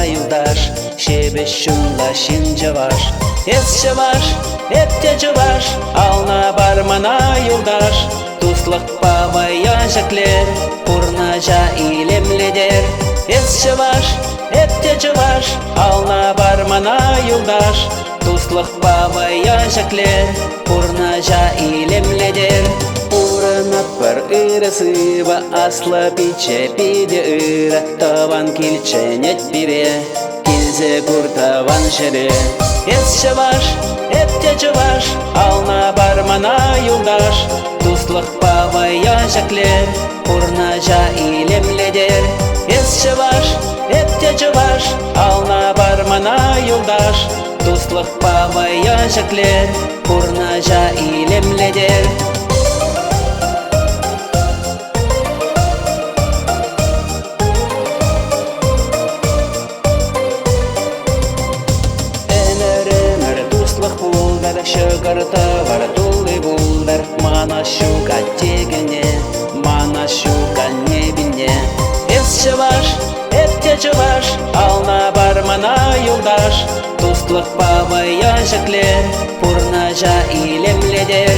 юлдаш, шебеш шунла шинче var. Эсче var, эптече var, ална бармана юлдаш. Туслык павая жаклер, пурнажа илемледер. Эсче var, эптече var, ална бармана юлдаш. Туслык павая жаклер, пурнажа илемледер. Урынып бір ырысыба, асла пиче пиде ыры, таван килченет бире, килзе кур таван шере. Эсче var, эптече var, ална бармана юлдаш. Туслык павая жаклер, пурнажа илемледер. Эсче var, эптече var, ална бармана юлдаш. Туслык павая жаклер, пурнажа илемледер. Шыгырты бар тулы булдар, мана шука тегене, мана шука небине. Эсче var, эптече var, ална бармана юлдаш. Туслык павая жаклер, пурнажа илемледер.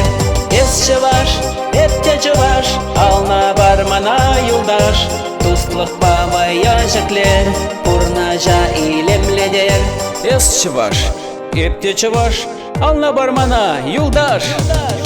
Эсче var, эптече var, ална бармана юлдаш. Туслык павая жаклер, пурнажа илемледер. Эсче var, эптече var, alna barmana yoldaş.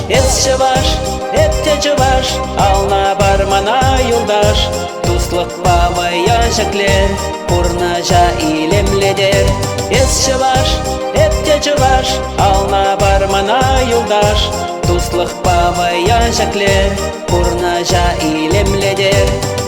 Эсче var, эптече var, alna barmana yoldaş. Туслык павая жаклер, пурнажа илемледер. Эсче var, эптече var, alna barmana yoldaş. Туслык павая жаклер, пурнажа илемледер.